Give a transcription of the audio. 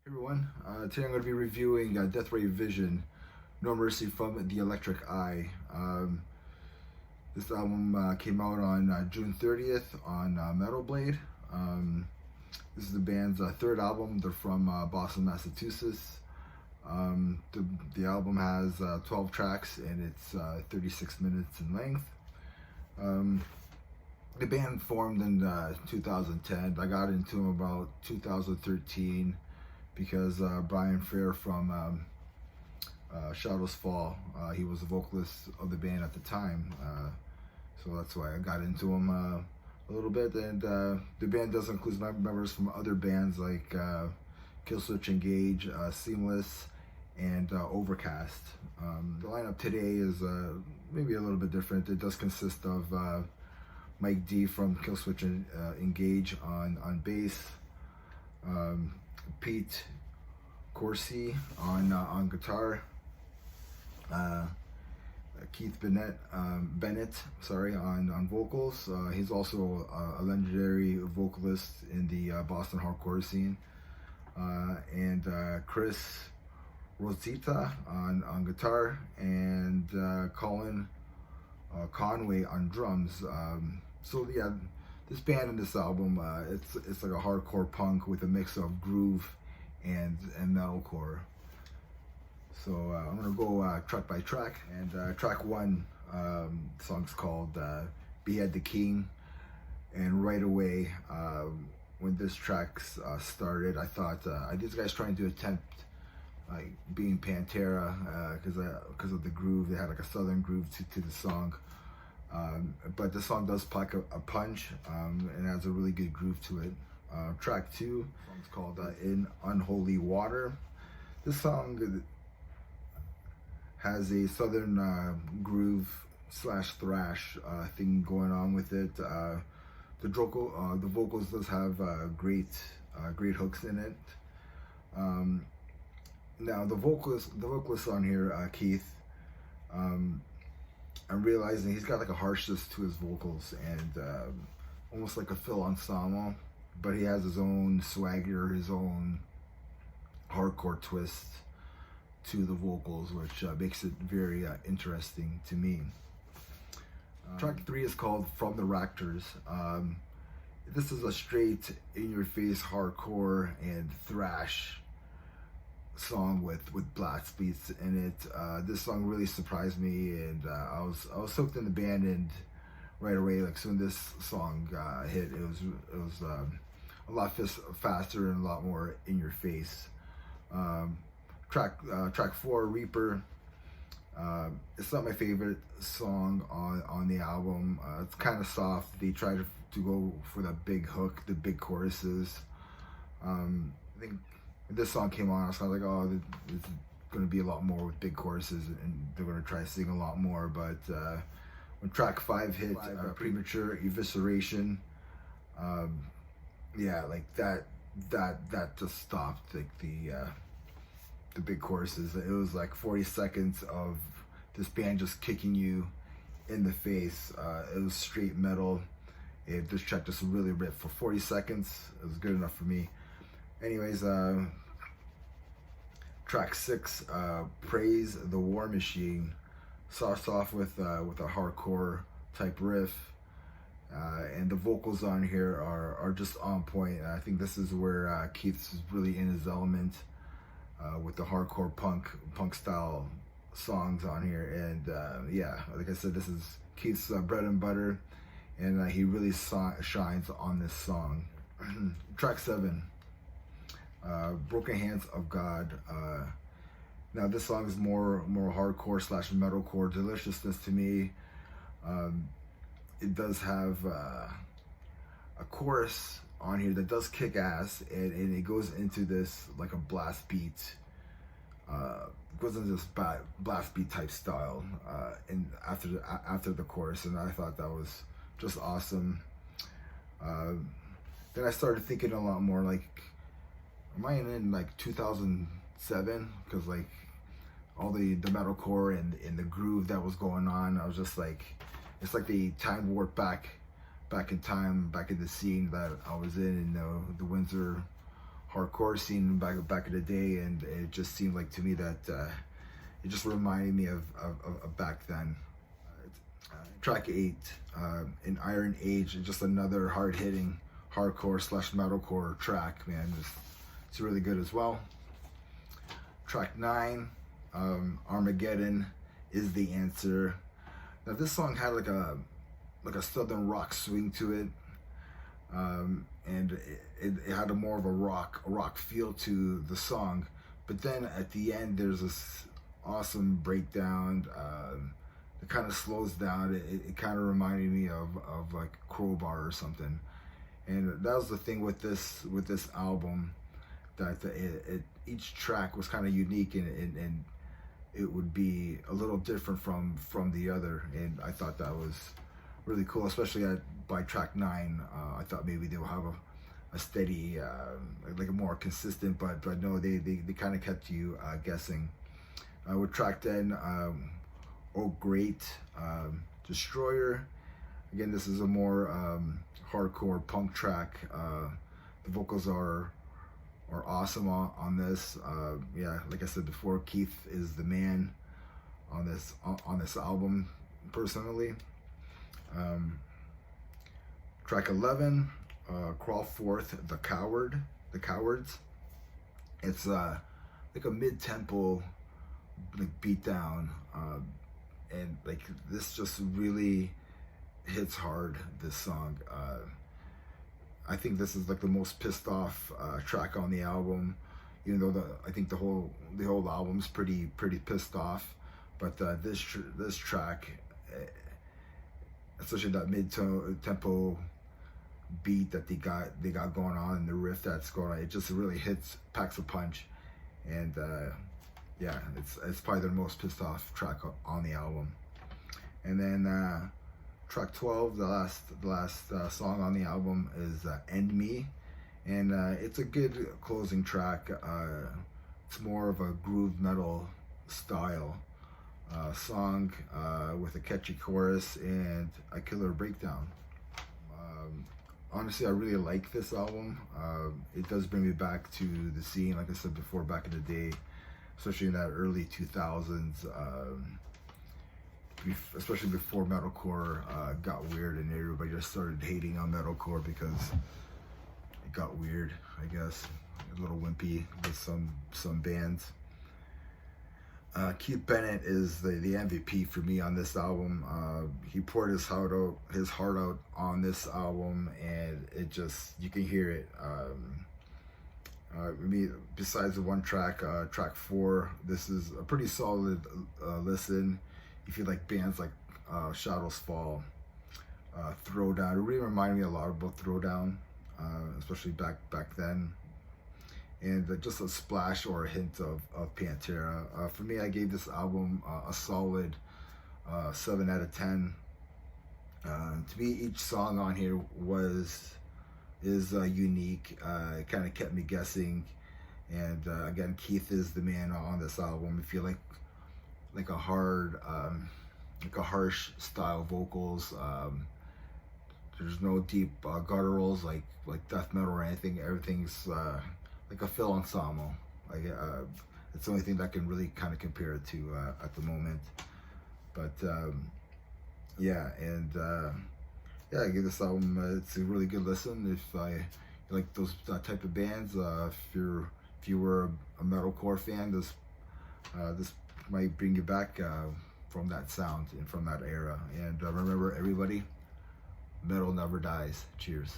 Hey everyone, today I'm going to be reviewing Death Ray Vision, No Mercy from the Electric Eye. This album came out on June 30th on Metal Blade. This is the band's third album. They're from Boston, Massachusetts. The album has 12 tracks and it's 36 minutes in length. The band formed in 2010. I got into them about 2013 because Brian Fair from Shadows Fall, he was the vocalist of the band at the time, so that's why I got into him a little bit. And the band does include members from other bands like Killswitch Engage, Seamless, and Overcast. The lineup today is maybe a little bit different. It does consist of Mike D from Killswitch Engage on bass, Pete Corsi on guitar, Keith Bennett, on vocals. He's also a legendary vocalist in the Boston hardcore scene, and Chris Rosita on guitar, and Colin Conway on drums. So yeah, this band and this album, it's like a hardcore punk with a mix of groove and metalcore. So I'm gonna go track by track, and track one, song's called "Behead the King." And right away, when this track started, I thought, are these guys trying to attempt like being Pantera, because of the groove? They had like a southern groove to the song. But the song does pack a punch, and has a really good groove to it. Track two, song's called "In Unholy Water." This song has a southern groove slash thrash thing going on with it. The vocals does have great hooks in it. Now the vocalist on here, Keith, I'm realizing he's got like a harshness to his vocals, and almost like a Phil Anselmo, but he has his own swagger, his own hardcore twist to the vocals, which makes it very interesting to me. Track three is called "From the Raptors." This is a straight in-your-face hardcore and thrash song with blast beats in it. This song really surprised me, and I was hooked in the band, and right away, like soon this song hit, it was a lot faster and a lot more in your face. Track four, Reaper. It's not my favorite song on the album. It's kind of soft. They try to go for the big hook, the big choruses. I think when this song came on, I was kind of like, oh, there's going to be a lot more with big choruses, and they're going to try to sing a lot more. But when track five hit, Premature Evisceration, yeah, like that just stopped, like the big choruses. It was like 40 seconds of this band just kicking you in the face. It was straight metal. This track just really ripped for 40 seconds. It was good enough for me. Anyways, track six, Praise the War Machine, starts off with a hardcore type riff, and the vocals on here are just on point. I think this is where Keith's really in his element, with the hardcore punk style songs on here. And yeah, like I said, this is Keith's bread and butter, and he really shines on this song. Track seven, Broken Hands of God. Now this song is more hardcore slash metalcore deliciousness to me. It does have a chorus on here that does kick ass, and it goes into this like a blast beat. Goes into this blast beat type style, and after the chorus, and I thought that was just awesome. Then I started thinking a lot more like, am I in like 2007? Because like all the metalcore and the groove that was going on, I was just like, it's like the time warp back in time, back in the scene that I was in the Windsor hardcore scene back in the day, and it just seemed like to me that it just reminded me of back then. Track 8, in Iron Age, just another hard-hitting hardcore / metalcore track, man. It's really good as well. Track 9, Armageddon is the answer. Now this song had like a southern rock swing to it, and it had a more of a rock feel to the song. But then at the end, there's this awesome breakdown. It kind of slows down. It kind of reminded me of like Crowbar or something. And that was the thing with this album, that each track was kind of unique, and it would be a little different from the other. And I thought that was really cool, especially by track 9. I thought maybe they'll have a steady, like a more consistent, but no, they kind of kept you guessing. With track 10, Oh Great, Destroyer. Again, this is a more hardcore punk track. The vocals are awesome on this. Yeah, like I said before, Keith is the man on this album, personally. Track 11, Crawl Forth, The Cowards. It's like a mid-tempo like beat down, and like this just really hits hard, this song. I think this is like the most pissed off track on the album, even though I think the whole album's pretty pissed off. But this track, especially that mid-tempo beat that they got going on, and the riff that's going on, it just really packs a punch. And yeah, it's probably their most pissed off track on the album. And then track 12, the last song on the album, is End Me, and it's a good closing track. It's more of a groove metal style song with a catchy chorus and a killer breakdown. Honestly, I really like this album. It does bring me back to the scene, like I said before, back in the day, especially in that early 2000s, especially before metalcore got weird and everybody just started hating on metalcore because it got weird, I guess, a little wimpy with some bands. Keith Bennett is the MVP for me on this album. He poured his heart out on this album, and it just, you can hear it. Besides the one track, track 4, this is a pretty solid listen. If you like bands like Shadows Fall, Throwdown, it really reminded me a lot about Throwdown, especially back then. And just a splash or a hint of Pantera. For me, I gave this album a solid 7 out of 10. To me, each song on here is unique. It kind of kept me guessing. And again, Keith is the man on this album. If you like a hard, like a harsh style vocals, there's no deep gutturals like death metal or anything. Everything's like a fill ensemble. Like it's the only thing that can really kind of compare it to at the moment. But yeah, and yeah, I give this album, it's a really good listen if you like those type of bands. If you were a metalcore fan, this might bring you back from that sound and from that era. And remember, everybody, metal never dies. Cheers.